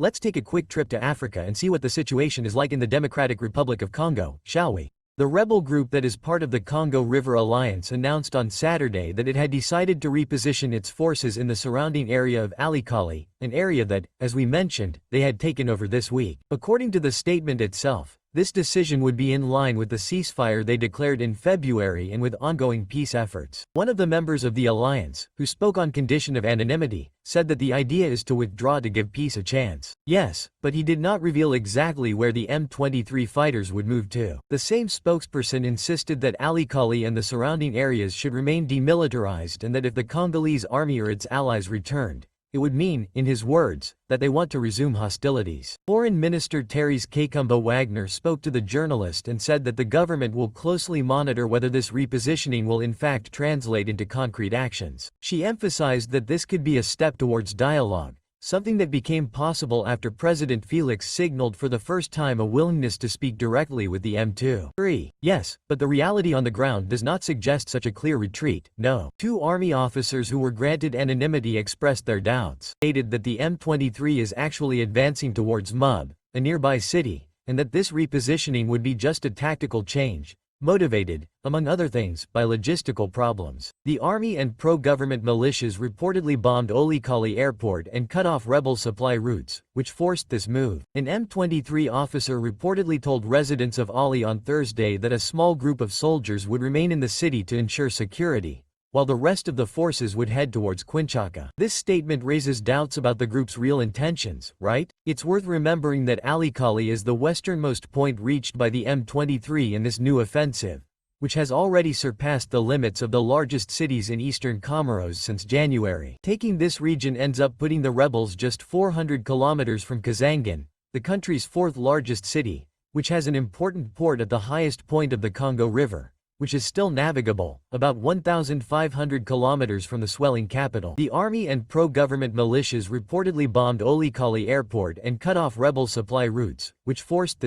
Let's take a quick trip to Africa and see what the situation is like in the Democratic Republic of Congo, shall we? The rebel group that is part of the Congo River Alliance announced on Saturday that it had decided to reposition its forces in the surrounding area of Alikali, an area that, as we mentioned, they had taken over this week. According to the statement itself, this decision would be in line with the ceasefire they declared in February and with ongoing peace efforts. One of the members of the alliance, who spoke on condition of anonymity, said that the idea is to withdraw to give peace a chance. Yes, but he did not reveal exactly where the M-23 fighters would move to. The same spokesperson insisted that Alikali and the surrounding areas should remain demilitarized and that if the Congolese army or its allies returned, it would mean, in his words, that they want to resume hostilities. Foreign Minister Therese Kakumba Wagner spoke to the journalist and said that the government will closely monitor whether this repositioning will in fact translate into concrete actions. She emphasized that this could be a step towards dialogue, something that became possible after President Felix signaled for the first time a willingness to speak directly with the M23. Yes, but the reality on the ground does not suggest such a clear retreat, no. Two army officers who were granted anonymity expressed their doubts, stated that the M23 is actually advancing towards Mub, a nearby city, and that this repositioning would be just a tactical change, motivated, among other things, by logistical problems. The army and pro-government militias reportedly bombed Olikali airport and cut off rebel supply routes, which forced this move. An M23 officer reportedly told residents of Ali on Thursday that a small group of soldiers would remain in the city to ensure security, while the rest of the forces would head towards Kinshasa. This statement raises doubts about the group's real intentions, right? It's worth remembering that Alikali is the westernmost point reached by the M23 in this new offensive, which has already surpassed the limits of the largest cities in eastern Comoros since January. Taking this region ends up putting the rebels just 400 kilometers from Kazangan, the country's fourth largest city, which has an important port at the highest point of the Congo River, which is still navigable, about 1,500 kilometers from the swelling capital. The army and pro-government militias reportedly bombed Olikali airport and cut off rebel supply routes, which forced this